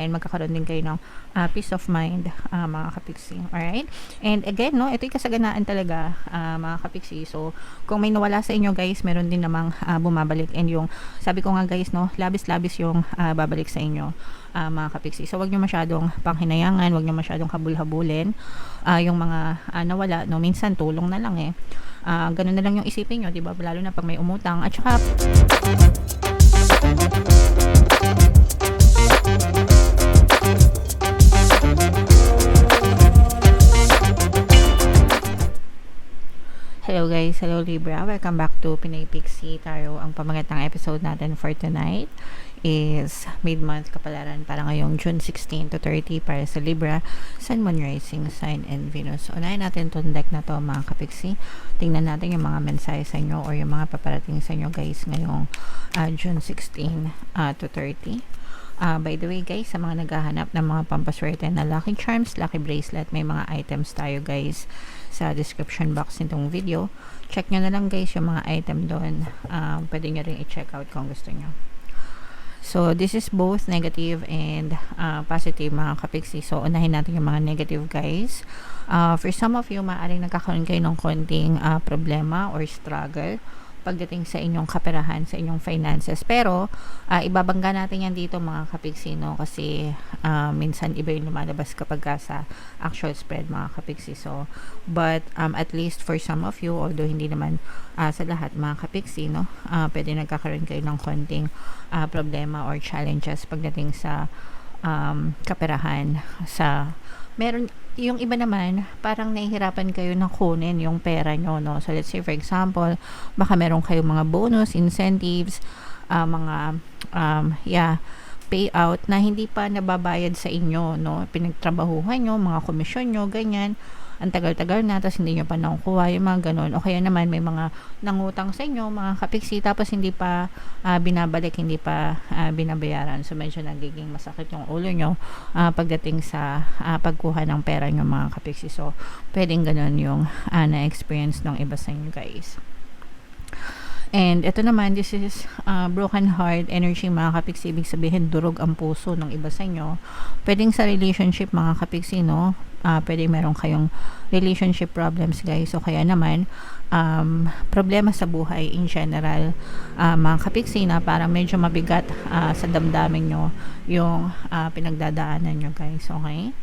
and magkakaroon din kayo ng peace of mind, mga kapiksi. Alright? And again, no, ito'y kasaganaan talaga, mga kapiksi. So, kung may nawala sa inyo guys, meron din namang bumabalik, and yung sabi ko nga guys, no, labis-labis yung babalik sa inyo, mga kapiksi. So, wag nyo masyadong panghinayangan, wag nyo masyadong habul-habulin yung mga nawala, no, minsan tulong na lang ganun na lang yung isipin nyo, diba? Lalo na pag may umutang. At saka hello guys, hello Libra, welcome back to Pinay Pixie Tarot. Ang pamagatang episode natin for tonight is mid-month kapalaran para ngayong June 16 to 30 para sa Libra, Sun, Moon, Rising, Sign, and Venus. Unahin natin itong deck na to, mga kapiksi. Tingnan natin yung mga mensahe sa inyo or yung mga paparating sa inyo guys ngayong June 16 to 30. By the way guys, sa mga naghahanap ng mga pampaswerte na lucky charms, lucky bracelet, may mga items tayo guys sa description box nitong video. Check nyo na lang guys yung mga item doon. Pwede nyo rin i-check out kung gusto nyo. So, this is both negative and positive, mga kapiksi. So, unahin natin yung mga negative guys. For some of you, maaaring nagkakaroon kayo ng konting problema or struggle pagdating sa inyong kaperahan, sa inyong finances. Pero, ibabangga natin yan dito, mga kapiksi, no? Kasi, minsan iba yung lumalabas kapag sa actual spread, mga kapiksi. So, but, at least for some of you, although hindi naman sa lahat, mga kapiksi, no? Pwede nagkakaroon kayo ng konting problema or challenges pagdating sa kaperahan. Meron, yung iba naman, parang nahihirapan kayo na kunin yung pera nyo, no? So, let's say, for example, baka meron kayong mga bonus, incentives, mga, payout na hindi pa nababayad sa inyo, no? Pinagtrabahuhan nyo, mga komisyon nyo, ganyan. Ang tagal-tagal na, tapos hindi nyo pa nakukuha yung mga ganun. O kaya naman, may mga nangutang sa inyo, mga kapiksi, tapos hindi pa binabalik, hindi pa binabayaran. So, medyo nagiging masakit yung ulo nyo pagdating sa pagkuha ng pera nyo, mga kapiksi. So, pwedeng ganun yung na-experience ng iba sa inyo, guys. And ito naman, this is broken heart energy, mga kapiksi. Ibig sabihin, durog ang puso ng iba sa inyo. Pwedeng sa relationship, mga kapiksi, no? Pwedeng meron kayong relationship problems, guys. So, kaya naman, problema sa buhay in general, mga kapiksi, na parang medyo mabigat sa damdamin nyo yung pinagdadaanan nyo, guys. Okay?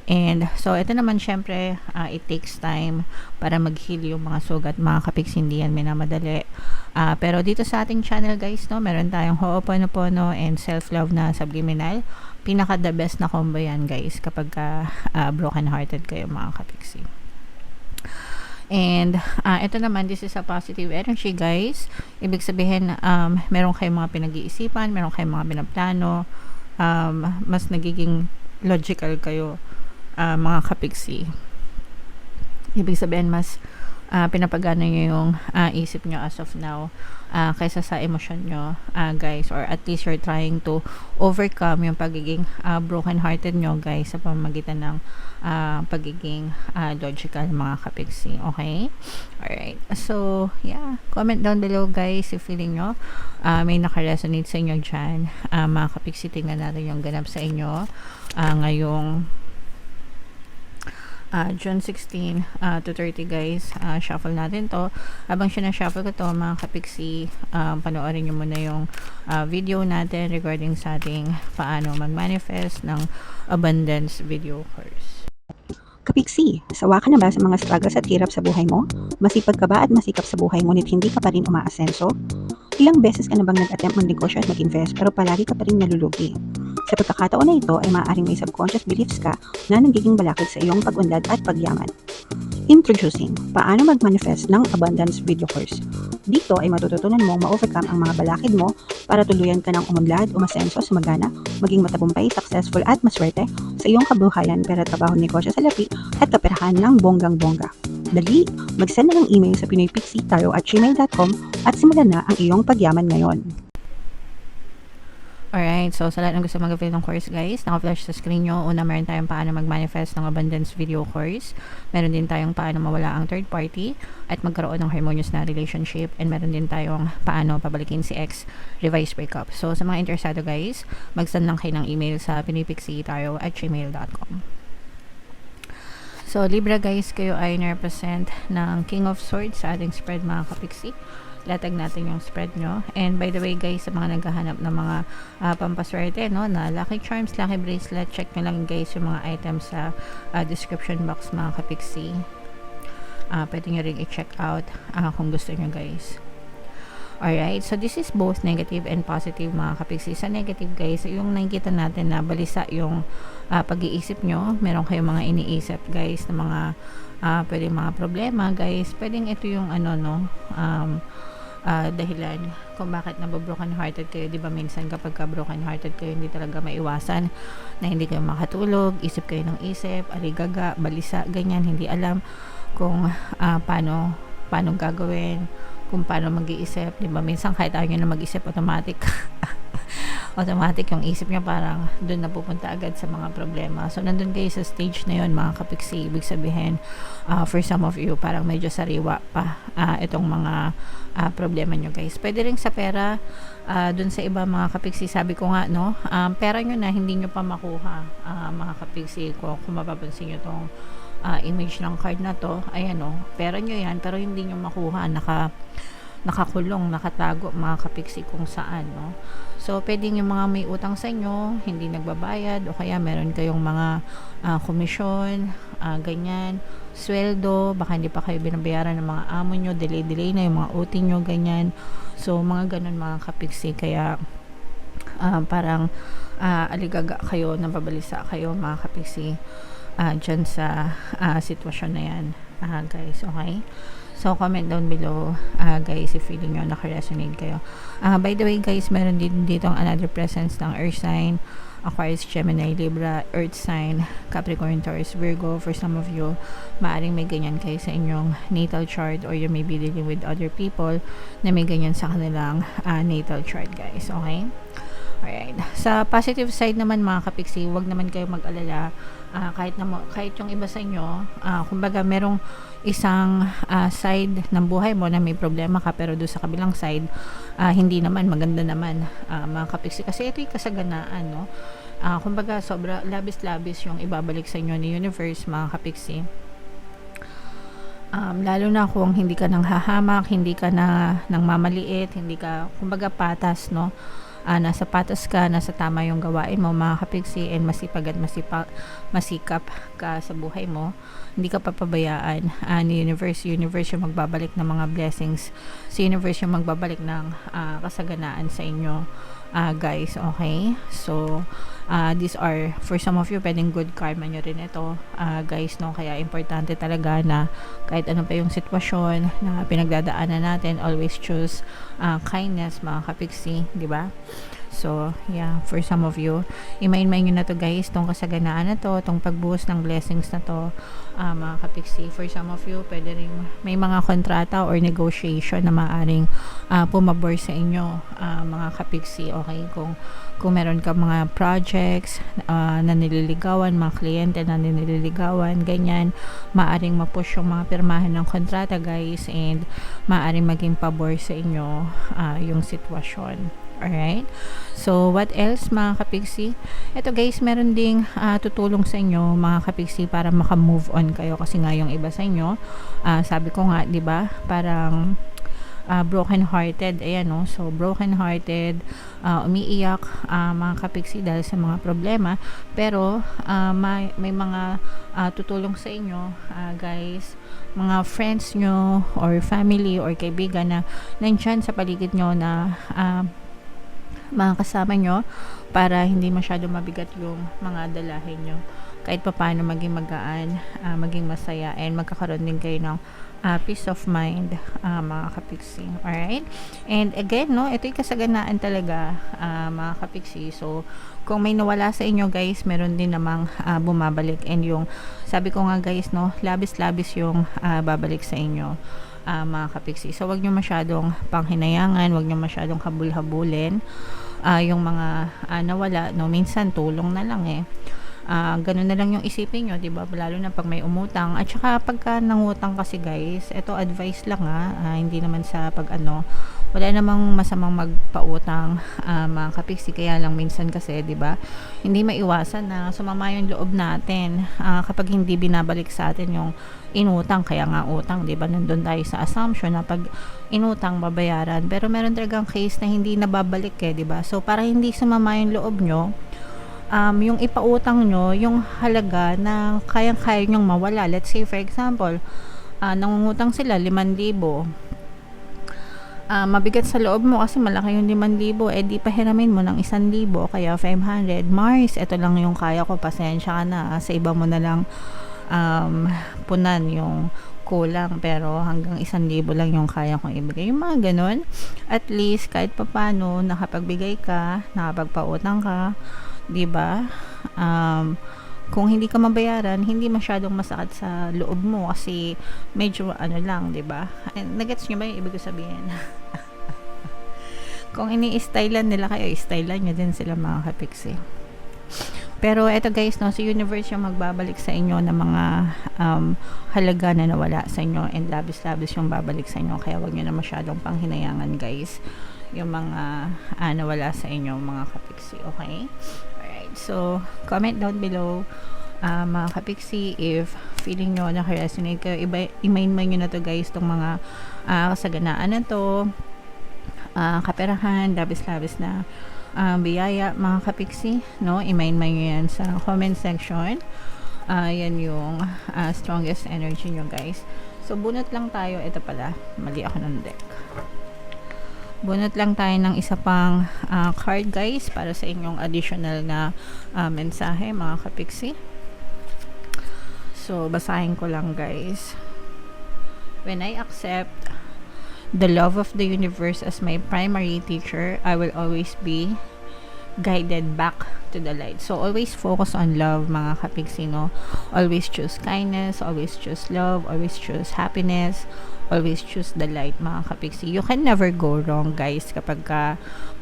And so, ito naman syempre, it takes time para mag-heal yung mga sugat, mga kapiksi, hindi yan minamadali. Pero dito sa ating channel guys, no, meron tayong Ho'oponopono and self-love na subliminal. Pinaka the best na combo yan guys kapag broken hearted kayo, mga kapiksi. And ito naman, this is a positive energy guys. Ibig sabihin, meron kayong mga pinag-iisipan, meron kayong mga pinaplano, mas nagiging logical kayo, mga kapiksi. Ibig sabihin, mas pinapagana nyo yung isip nyo as of now kaysa sa emosyon nyo, guys, or at least you're trying to overcome yung pagiging broken hearted nyo, guys, sa pamamagitan ng pagiging logical, mga kapiksi. Okay? Alright. So, yeah. Comment down below, guys, if feeling nyo may nakaresonate sa inyo dyan. Mga kapiksi, tingnan natin yung ganap sa inyo ngayong June 16 to 30 guys. Shuffle natin to. Habang sinashuffle ko to, mga kapiksi, panoorin nyo muna yung video natin regarding sa ating paano mag-manifest ng abundance video course. Kapiksi, sawa ka na ba sa mga struggles at hirap sa buhay mo? Masipag ka ba at masikap sa buhay ngunit hindi ka pa rin umaasenso? Ilang beses ka na bang nag-attempt magnegosyo at mag-invest pero palagi ka pa rin nalulugi? Sa pagkakataon na ito ay maaaring may subconscious beliefs ka na nagiging balakid sa iyong pag-unlad at pagyaman. Introducing, paano mag-manifest ng abundance video course. Dito ay matututunan mong ma-overcome ang mga balakid mo para tuluyan ka ng umunlad, umasenso, sumagana, maging matagumpay, successful at maswerte sa iyong kabuhayan, pera, trabaho, negosyo sa lapi at kaperahan ng bonggang-bongga. Dali, mag-send na ng email sa pinoypixie@gmail.com at simulan na ang iyong pagyaman ngayon. Alright, so sa lahat ng gusto mag-avail ng course guys, naka-flash sa screen nyo. Una, meron tayong paano mag-manifest ng abundance video course. Meron din tayong paano mawala ang third party at magkaroon ng harmonious na relationship. And meron din tayong paano pabalikin si ex, revise breakup. So sa mga interesado guys, mag-send lang kayo ng email sa pinipixitarot@gmail.com. So Libra guys, kayo ay na-represent ng King of Swords sa ating spread mga kapiksi. Latag natin yung spread nyo. And by the way guys, sa mga naghahanap ng mga pampaswerte, no, na lucky charms, lucky bracelet, check nyo lang guys yung mga items sa description box mga kapiksi. Pwede nyo rin i-check out kung gusto nyo guys. Alright, so this is both negative and positive mga kapiksi. Sa negative guys, yung nakikita natin na balisa yung pag-iisip nyo. Meron kayong mga iniisip guys na mga pwedeng mga problema guys. Pwedeng ito yung ano no, dahilan kung bakit nabobroken hearted kayo. Diba minsan kapag broken hearted kayo, hindi talaga maiwasan na hindi kayo makatulog, isip kayo ng isip, aligaga, balisa, ganyan, hindi alam kung paano gagawin, kung paano mag-iisip, di ba? Minsan kahit ayaw nyo na mag-isip, automatic yung isip nyo parang doon na pupunta agad sa mga problema. So nandun kayo sa stage na yun mga kapiksi. Ibig sabihin, for some of you, parang medyo sariwa pa itong mga problema nyo guys. Pwede rin sa pera, dun sa iba mga kapiksi, sabi ko nga no, pera nyo na hindi nyo pa makuha mga kapiksi. Kung mapapansin nyo tong image ng card na to, ayan o, pera nyo yan pero hindi nyo makuha, nakakulong, nakatago mga kapiksi kung saan, no? So pwedeng yung mga may utang sa inyo hindi nagbabayad, o kaya meron kayong mga komisyon, ganyan, sweldo, baka hindi pa kayo binabayaran ng mga amo nyo, delay na yung mga OT nyo, ganyan. So mga ganun mga kapiksi, kaya parang aligaga kayo, nababalisa kayo mga kapiksi dyan sa sitwasyon na yan guys, okay? So comment down below guys if feeling nyo naka-resonate kayo. By the way guys, meron din dito another presence ng earth sign, Aquarius, Gemini, Libra, earth sign, Capricorn, Taurus, Virgo. For some of you, maaring may ganyan kayo sa inyong natal chart, or you may be dealing with other people na may ganyan sa kanilang natal chart guys, okay? Alright. Sa positive side naman mga kapiksi, wag naman kayo mag-alala. Kahit yung iba sa inyo, kumbaga merong isang side ng buhay mo na may problema ka, pero doon sa kabilang side, hindi naman, maganda naman mga kapiksi. Kasi ito yung kasaganaan, no? Kumbaga sobra labis-labis yung ibabalik sa inyo ni universe mga kapiksi. Lalo na kung hindi ka nang hahamak, hindi ka na nang mamaliit, hindi ka, kumbaga patas, no? Nasa patas ka, nasa tama yung gawain mo mga kapiksi, and masipag at masikap ka sa buhay mo, hindi ka papabayaan ni universe yung magbabalik ng mga blessings, si universe yung magbabalik ng kasaganaan sa inyo guys, okay? So these are, for some of you, pwedeng good karma nyo rin ito guys, no? Kaya importante talaga na kahit ano pa yung sitwasyon na pinagdadaanan natin, always choose kindness mga kapiksi, di ba? So yeah, for some of you, imayin-mayin nyo na to guys, tong kasaganaan na to, tong pagbuhos ng blessings na to mga kapiksi. For some of you, pwede rin may mga kontrata or negotiation na maaring pumabor sa inyo mga kapiksi, okay? Kung meron ka mga projects na nililigawan, mga kliyente na nililigawan, ganyan, maaring mapush yung mga pirmahan ng kontrata guys, and maaring maging pabor sa inyo yung sitwasyon. Alright? So, what else mga kapiksi? Ito guys, meron ding tutulong sa inyo mga kapiksi para maka-move on kayo, kasi nga yung iba sa inyo, sabi ko nga, di ba, parang broken hearted, ayan no, so broken hearted, umiiyak mga kapiksi dahil sa mga problema, pero may mga tutulong sa inyo guys, mga friends nyo or family or kaibigan na nandyan sa paligid nyo na mga kasama nyo para hindi masyado mabigat yung mga dalahin nyo, kahit pa paano maging magaan, maging masaya, and magkakaroon din kayo ng peace of mind mga kapiksi. Alright? And again, no, ito yung kasaganaan talaga mga kapiksi. So kung may nawala sa inyo guys, meron din namang bumabalik, and yung sabi ko nga guys, no, labis-labis yung babalik sa inyo mga kapiksi. So wag nyo masyadong panghinayangan, wag nyo masyadong habul-habulin yung mga nawala, no, minsan tulong na lang eh. Ganun na lang yung isipin nyo, di ba? Lalo na pag may umutang. At saka pagka nangutang kasi guys, ito advice lang hindi naman sa pag wala namang masamang magpautang mga kapiksi, kaya lang minsan kasi, di ba? Hindi maiwasan na sumama yung loob natin kapag hindi binabalik sa atin yung inutang, kaya nga utang, di ba? Nandun tayo sa assumption na pag inutang babayaran, pero meron talagang case na hindi nababalik di ba? So para hindi sumama yung loob nyo, yung ipautang nyo, yung halaga na kayang-kaya nyong mawala. Let's say, for example, nangungutang sila 5,000. Mabigat sa loob mo kasi malaki yung 5,000, di pahiramin mo ng 1,000, kaya 500. Mars, ito lang yung kaya ko, pasensya ka na. Sa iba mo na lang punan yung kulang, pero hanggang 1,000 lang yung kaya kong ibigay. Yung mga ganun, at least kahit papano nakapagbigay ka, nakapagpautang ka, 'di ba? Kung hindi ka mabayaran, hindi masyadong masakit sa loob mo kasi medyo lang, 'di ba? Nagets niyo ba yung ibig sabihin? Kung ini-stylean nila kayo, stylean niyo din sila mga kapiksi. Pero eto guys, no, si universe yung magbabalik sa inyo ng mga halaga na nawala sa inyo, and labis-labis yung babalik sa inyo, kaya wag niyo na masyadong panghinayangan guys yung mga nawala sa inyo mga kapiksi, okay? Alright, so comment down below mga kapiksi if feeling nyo naka-resonate kayo, i-main nyo na to guys, tong mga kasaganaan na to, kaperahan, labis-labis na biyaya mga kapiksi, no? I-main nyo yan sa comment section. Yan yung strongest energy nyo guys. So bunot lang tayo, ito pala, mali ako ng deck. Bunot lang tayo ng isa pang card guys para sa inyong additional na mensahe mga kapiksi. So basahin ko lang guys. When I accept the love of the universe as my primary teacher, I will always be guided back to the light. So always focus on love mga kapiksi, no? Always choose kindness, always choose love, always choose happiness, always choose the light mga kapiksi. You can never go wrong guys kapag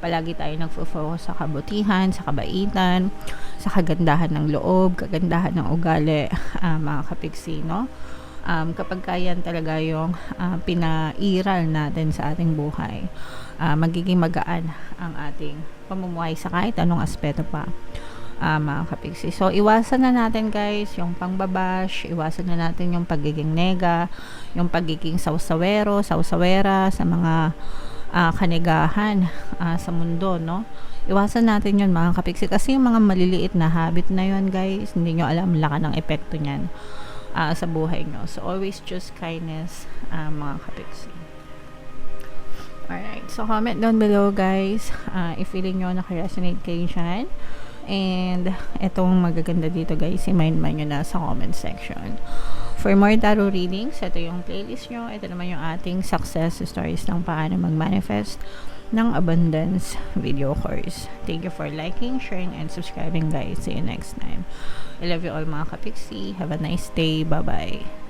palagi tayo nagfo-focus sa kabutihan, sa kabaitan, sa kagandahan ng loob, kagandahan ng ugali mga kapiksi, no? Kapag yan talaga yung pinairal natin sa ating buhay, magiging magaan ang ating pamumuhay sa kahit anong aspeto pa mga kapiksi. So iwasan na natin guys yung pangbabash, iwasan na natin yung pagiging nega, yung pagiging sawsawero, sawsawera sa mga kanigahan sa mundo, no? Iwasan natin yun mga kapiksi, kasi yung mga maliliit na habit na yun guys, hindi nyo alam laki ng epekto nyan sa buhay nyo. So always choose kindness mga kapiksi. Alright, so comment down below guys if feeling nyo naka-resonate kayo dyan. And etong magaganda dito guys, i-mind nyo na sa comment section. For more tarot readings, ito yung playlist nyo. Ito naman yung ating success stories ng paano mag-manifest ng abundance video course. Thank you for liking, sharing, and subscribing guys. See you next time. I love you all mga kapiksi. Have a nice day. Bye-bye.